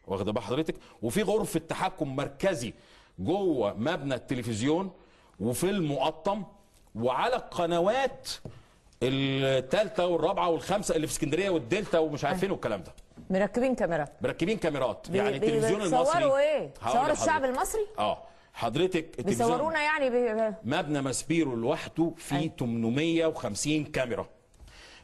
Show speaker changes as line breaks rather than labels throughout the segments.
واخده بال حضرتك؟ وفي غرفه تحكم مركزي جوه مبنى التلفزيون وفي المقطم وعلى القنوات الثالثه والرابعه والخامسه اللي في اسكندريه والدلتا ومش عارفين والكلام ده.
مركبين كاميرات.
مركبين كاميرات. يعني التلفزيون المصري
بيصوروا ايه؟ صوروا الشعب المصري؟
حضرتك
بيصورونا يعني
مبنى ماسبيرو لوحده فيه 850 كاميرا،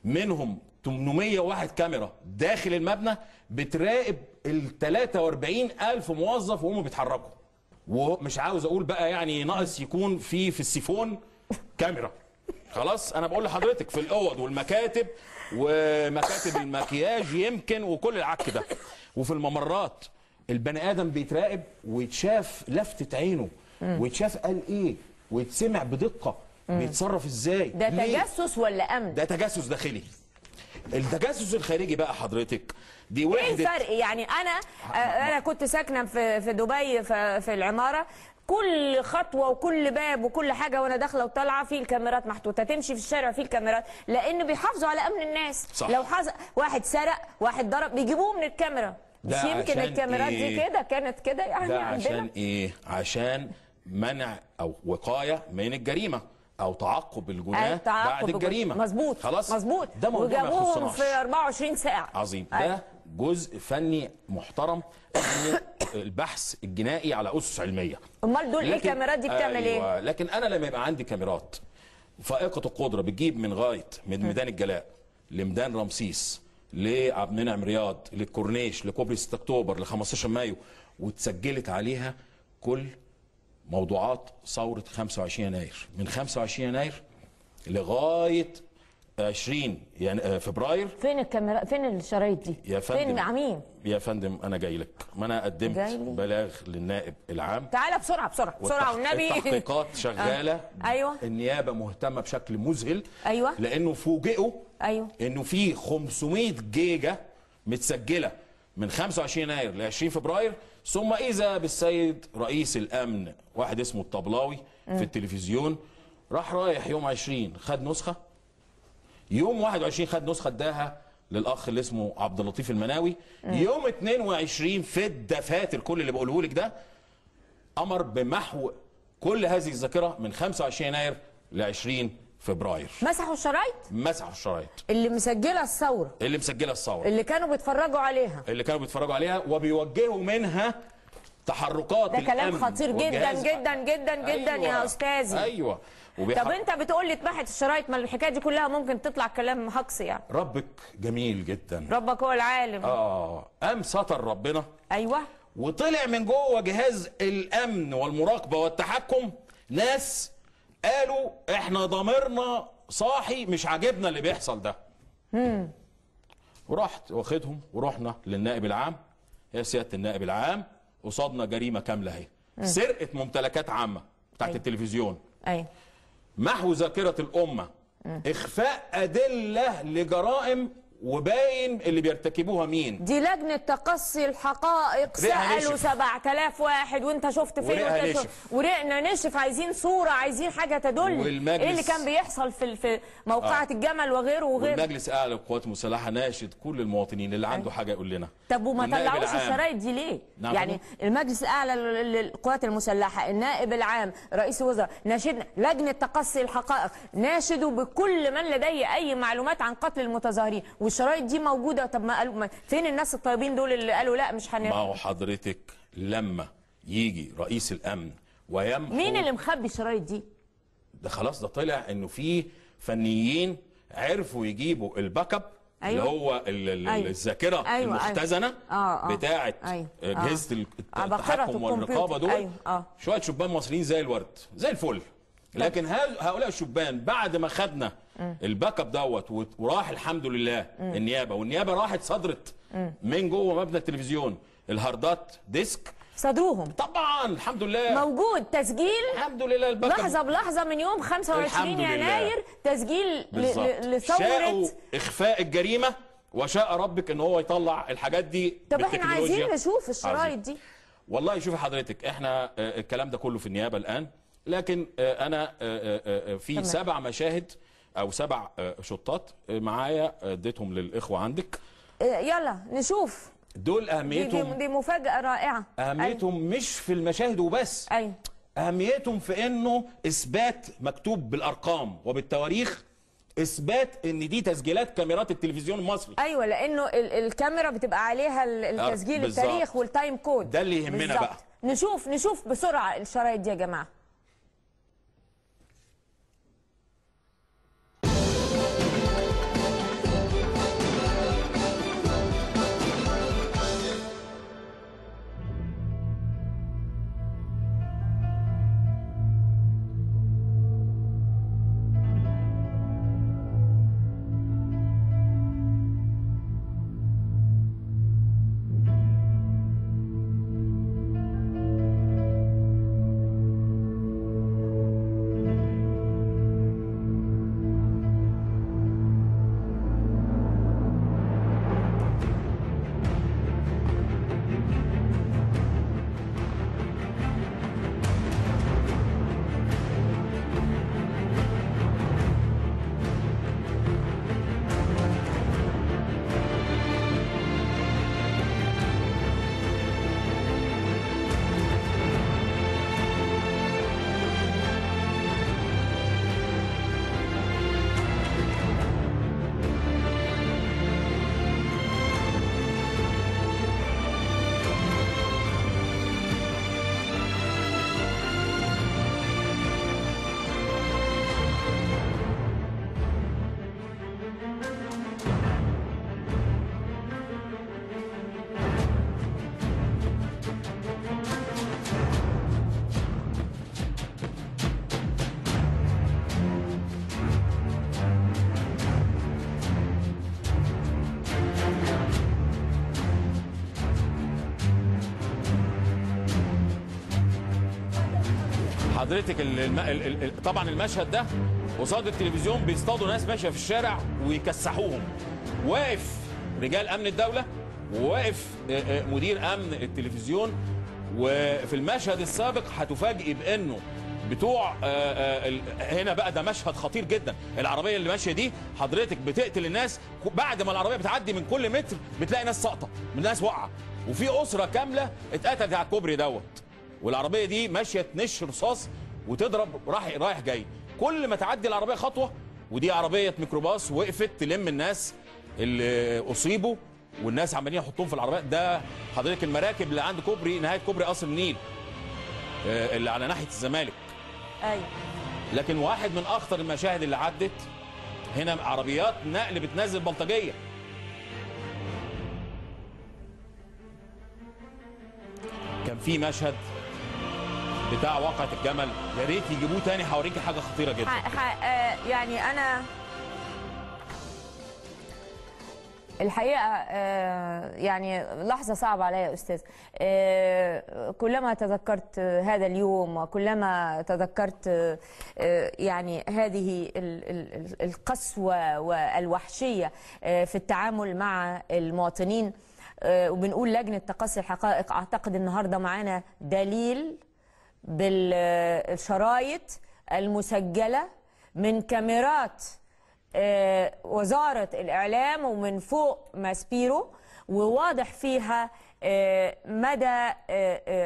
منهم 801 كاميرا داخل المبنى بتراقب ال 43,000 موظف وهم بيتحركوا. ومش عاوز اقول بقى يعني ناقص يكون في السيفون كاميرا. خلاص انا بقول لحضرتك في الاوض والمكاتب ومكاتب المكياج يمكن وكل العك ده، وفي الممرات البني ادم بيتراقب ويتشاف لفتة عينه ويتشاف قال ايه ويتسمع بدقة بيتصرف ازاي.
ده تجسس ولا امن؟
ده تجسس داخلي. التجسس الخارجي بقى حضرتك دي وحدة.
ايه الفرق؟ يعني انا كنت ساكنه في دبي في العماره، كل خطوه وكل باب وكل حاجه وانا داخله وطالعه في الكاميرات محطوطه، تمشي في الشارع في الكاميرات، لان بيحافظوا على امن الناس.
صح.
لو واحد سرق واحد ضرب بيجيبوه من الكاميرا. مش يمكن الكاميرات دي كده كانت كده يعني
ده
عندنا؟
عشان ايه؟ عشان منع او وقايه من الجريمه او تعقب الجناه بعد الجريمه.
مظبوط.
خلاص
مظبوط.
ده موضوع ما
وجابوهم
يخصناش.
في 24 ساعه.
عظيم. ده جزء فني محترم اسمه البحث الجنائي على اسس علميه.
امال دول ايه الكاميرات دي بتعمل ايه؟
لكن انا لما يبقى عندي كاميرات فائقه القدره بتجيب من ميدان الجلاء لميدان رمسيس لعبد المنعم رياض للكورنيش لكوبري 6 اكتوبر ل 15 مايو واتسجلت عليها كل موضوعات ثوره 25 يناير من 25 يناير لغايه 20 يعني فبراير.
فين الكاميرا؟ فين الشرايط دي؟
يا فندم
فين عمين؟
يا فندم انا جاي لك. ما انا قدمت بلاغ للنائب العام.
تعالى بسرعه بسرعه بسرعه والنبي.
التحقيقات شغاله.
ايوه.
النيابه مهتمه بشكل مذهل.
ايوه.
لانه فوجئوا
ايوه
انه في 500 جيجا متسجله من 25 يناير ل 20 فبراير، ثم اذا بالسيد رئيس الامن واحد اسمه الطبلاوي في التلفزيون رايح يوم 20 خد نسخه، يوم 21 خد نسخه اداها للاخ اللي اسمه عبد اللطيف المناوي، يوم 22 في الدفاتر كل اللي بقوله لك ده امر بمحو كل هذه الذاكره من 25 يناير ل 20 فبراير.
مسحوا الشرايط؟
مسحوا الشرايط
اللي مسجله الثوره،
اللي
كانوا بيتفرجوا عليها،
وبيوجهوا منها تحركات
ده كلام خطير جدا جدا جدا جدا. أيوة. يا استاذي.
ايوه.
طب انت بتقول لي اتمحت الشرايط، ما الحكايه دي كلها ممكن تطلع كلام هجص يعني.
ربك جميل جدا.
ربك هو العالم.
قام ستر ربنا.
ايوه.
وطلع من جوه جهاز الامن والمراقبه والتحكم ناس قالوا احنا ضميرنا صاحي مش عاجبنا اللي بيحصل ده. ورحت واخدهم ورحنا للنائب العام. يا سياده النائب العام قصادنا جريمه كامله اهي، سرقه ممتلكات عامه بتاعت التلفزيون.
ايوه.
محو ذاكره الامه. اخفاء ادله لجرائم وباين اللي بيرتكبوها مين.
دي لجنه تقصي الحقائق سالوا 7000 واحد وانت شفت فين؟ ورقنا نشف. عايزين صوره، عايزين حاجه تدل ايه اللي كان بيحصل في موقعة الجمل وغيره.
والمجلس الاعلى للقوات المسلحه ناشد كل المواطنين اللي عنده حاجه يقول لنا.
طب وما طلعوش الشرايط دي ليه؟
نعم.
يعني المجلس الاعلى للقوات المسلحه، النائب العام، رئيس الوزراء، ناشدنا، لجنه تقصي الحقائق ناشدوا بكل من لديه اي معلومات عن قتل المتظاهرين، والشرايط دي موجوده. طب ما قالوا فين الناس الطيبين دول اللي قالوا لا مش
ما هو حضرتك لما يجي رئيس الامن ويمحو.
مين اللي مخبي الشرايط دي؟
ده خلاص ده طلع انه في فنيين عرفوا يجيبوا الباك اب.
أيوة.
اللي هو الذاكره. أيوة. المختزنه. بتاعه. اجهزه التحكم والرقابه دول.
أيوة.
شويه شبان مصريين زي الورد زي الفل. لكن هؤلاء الشبان بعد ما خدنا الباك اب دوت وراح الحمد لله النيابه، والنيابه راحت صدرت من جوه مبنى التلفزيون الهاردات ديسك.
صدروهم
طبعا الحمد لله
موجود تسجيل
الحمد لله الباك اب
لحظه بلحظه من يوم 25 يناير تسجيل لثوره.
شاءوا اخفاء الجريمه وشاء ربك ان هو يطلع الحاجات دي.
طب احنا عايزين نشوف الشرايط دي.
والله شوفي حضرتك احنا الكلام ده كله في النيابه الان، لكن انا في 7 مشاهد او 7 شطات معايا اديتهم للاخوه عندك.
يلا نشوف
دول اهميتهم
دي مفاجاه رائعه.
اهميتهم مش في المشاهد وبس.
ايوه،
اهميتهم في انه اثبات مكتوب بالارقام وبالتواريخ، اثبات ان دي تسجيلات كاميرات التلفزيون المصري.
ايوه، لانه الكاميرا بتبقى عليها التسجيل، التاريخ والتايم كود.
ده اللي يهمنا
بالزبط.
بقى.
نشوف بسرعه الشرايط دي يا جماعه.
حضرتك طبعا المشهد ده قصاد التلفزيون بيصطادوا ناس ماشيه في الشارع ويكسحوهم. واقف رجال امن الدوله وواقف مدير امن التلفزيون. وفي المشهد السابق هتفاجئي بانه بتوع هنا بقى ده مشهد خطير جدا. العربيه اللي ماشيه دي حضرتك بتقتل الناس، بعد ما العربيه بتعدي من كل متر بتلاقي ناس ساقطه، من ناس واقعه، وفي اسره كامله اتقتلت على الكوبري دوت. والعربيه دي ماشيه تنش رصاص وتضرب رايح جاي. كل ما تعدي العربيه خطوه، ودي عربيه ميكروباص وقفت تلم الناس اللي اصيبوا، والناس عمالين يحطوهم في العربيه. ده حضرتك المراكب اللي عند كوبري نهايه كوبري قصر النيل اللي على ناحيه الزمالك.
ايوه.
لكن واحد من اخطر المشاهد اللي عدت هنا عربيات نقل بتنزل بلطجيه. كان في مشهد بتاع واقعة الجمل، يا ريت يجيبوه تاني، هوريكي حاجه خطيره جدا.
يعني انا الحقيقه يعني لحظه صعبه عليا يا استاذ. كلما تذكرت هذا اليوم وكلما تذكرت يعني هذه القسوه والوحشيه في التعامل مع المواطنين، وبنقول لجنه تقصي الحقائق. اعتقد النهارده معانا دليل بالشرايط المسجله من كاميرات وزارة الإعلام ومن فوق ماسبيرو، وواضح فيها مدى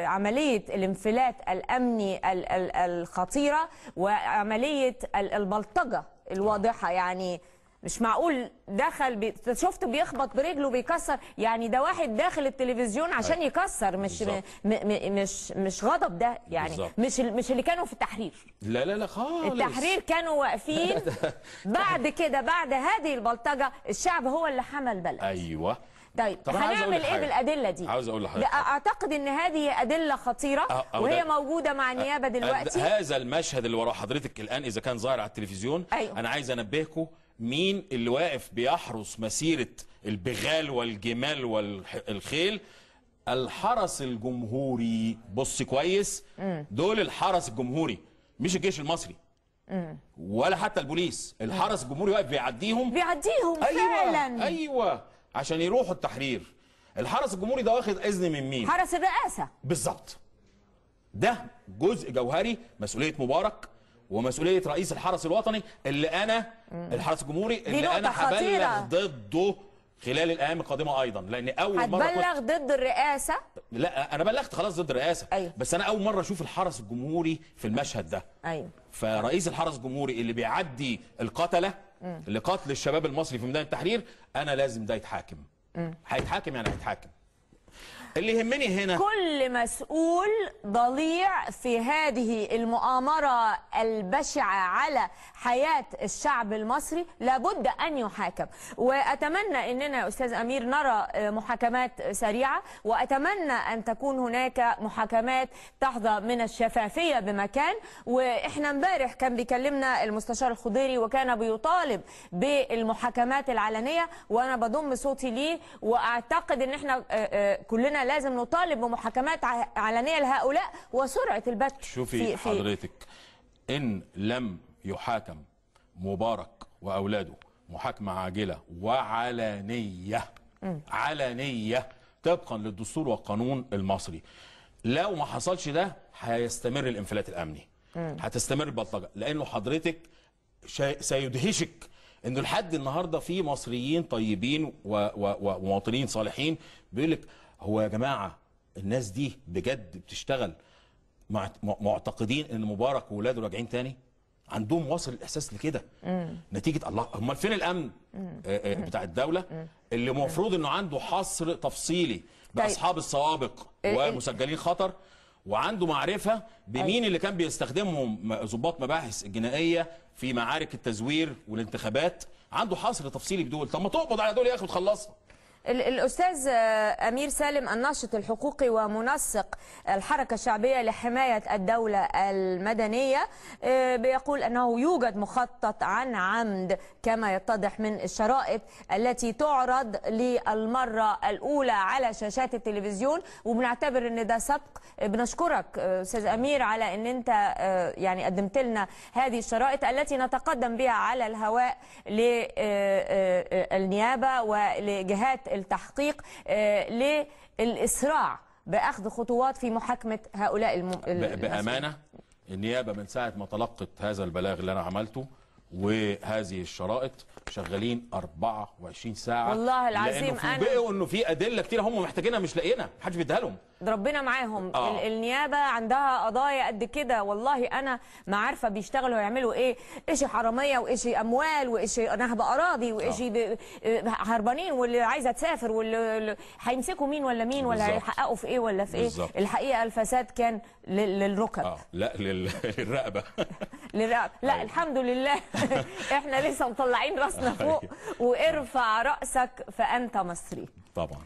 عملية الانفلات الأمني الخطيرة وعملية البلطجة الواضحة. يعني مش معقول دخل شفته بيخبط برجله بيكسر، يعني ده واحد داخل التلفزيون عشان يكسر، مش غضب ده يعني. مش اللي كانوا في التحرير.
لا خالص.
التحرير كانوا واقفين. بعد كده بعد هذه البلطجة الشعب هو اللي حمل بلد.
ايوه.
طيب هنعمل ايه بالادله دي؟
عاوز اقول لحضرتك
اعتقد ان هذه ادله خطيره وهي موجوده مع النيابه دلوقتي.
هذا المشهد اللي ورا حضرتك الان اذا كان ظاهر على التلفزيون،
أيوه.
انا عايز انبهكم مين اللي واقف بيحرس مسيره البغال والجمال والخيل. الحرس الجمهوري. بص كويس، دول الحرس الجمهوري مش الجيش المصري ولا حتى البوليس. الحرس الجمهوري واقف بيعديهم فعلا. ايوه عشان يروحوا التحرير. الحرس الجمهوري ده واخد اذن من مين؟
حرس الرئاسه.
بالظبط. ده جزء جوهري مسؤوليه مبارك ومسؤوليه رئيس الحرس الوطني اللي انا الحرس الجمهوري اللي انا هبلغ ضده خلال الايام القادمه ايضا، لان اول مره
هتبلغ ضد الرئاسه؟
لا انا بلغت خلاص ضد الرئاسه.
أيوة.
بس انا اول مره اشوف الحرس الجمهوري في المشهد ده.
ايوه.
فرئيس الحرس الجمهوري اللي بيعدي القتله لقتل الشباب المصري في ميدان التحرير، انا لازم ده يتحاكم. هيتحاكم يعني هيتحاكم. اللي يهمني هنا
كل مسؤول ضليع في هذه المؤامرة البشعة على حياة الشعب المصري لابد أن يحاكم. وأتمنى أننا يا أستاذ أمير نرى محاكمات سريعة، وأتمنى أن تكون هناك محاكمات تحظى من الشفافية بمكان. وإحنا امبارح كان بيكلمنا المستشار الخضيري وكان بيطالب بالمحاكمات العلنية، وأنا بضم صوتي ليه، وأعتقد أن إحنا كلنا لازم نطالب بمحاكمات علنيه لهؤلاء وسرعه البت.
شوفي حضرتك، ان لم يحاكم مبارك واولاده محاكمه عاجله وعلنيه علنيه طبقا للدستور والقانون المصري، لو ما حصلش ده هيستمر الانفلات الامني، هتستمر البلطجه. لانه حضرتك سيدهشك انه لحد النهارده في مصريين طيبين ومواطنين صالحين بيقول لك هو يا جماعه الناس دي بجد بتشتغل معتقدين ان مبارك واولاده راجعين تاني؟ عندهم واصل الاحساس لكده نتيجه الله. امال فين الامن بتاع الدوله اللي المفروض انه عنده حصر تفصيلي باصحاب السوابق ومسجلين خطر، وعنده معرفه بمين اللي كان بيستخدمهم ضباط مباحث الجنائيه في معارك التزوير والانتخابات؟ عنده حصر تفصيلي بدول. طب ما تقبض على دول يا اخي وتخلصها.
الأستاذ أمير سالم الناشط الحقوقي ومنسق الحركة الشعبية لحماية الدولة المدنية بيقول أنه يوجد مخطط عن عمد كما يتضح من الشرائط التي تعرض للمرة الأولى على شاشات التلفزيون، وبنعتبر أن ده سبق. بنشكرك أستاذ أمير على أن أنت يعني قدمت لنا هذه الشرائط التي نتقدم بها على الهواء للنيابة ولجهات التحقيق للإسراع بأخذ خطوات في محاكمة هؤلاء
بأمانة النيابة من ساعة ما تلقت هذا البلاغ اللي أنا عملته وهذه الشرائط شغالين 24 ساعة
والله العظيم.
لأنه إنه في أدلة كتير هم محتاجينها مش لاقيينها، محدش بيديها لهم.
ربنا معاهم. النيابة عندها قضايا قد كده، والله أنا ما عارفة بيشتغلوا يعملوا إيه، إشي حرامية وإشي أموال وإشي نهب أراضي وإشي هربانين، واللي عايزة تسافر، واللي هيمسكوا مين ولا مين ولا هيحققوا في إيه ولا في إيه. الحقيقة الفساد كان للركب.
لا للرقبة.
للرقبة. لا الحمد لله إحنا لسه مطلعين راسنا فوق، وارفع رأسك فأنت مصري.
طبعا.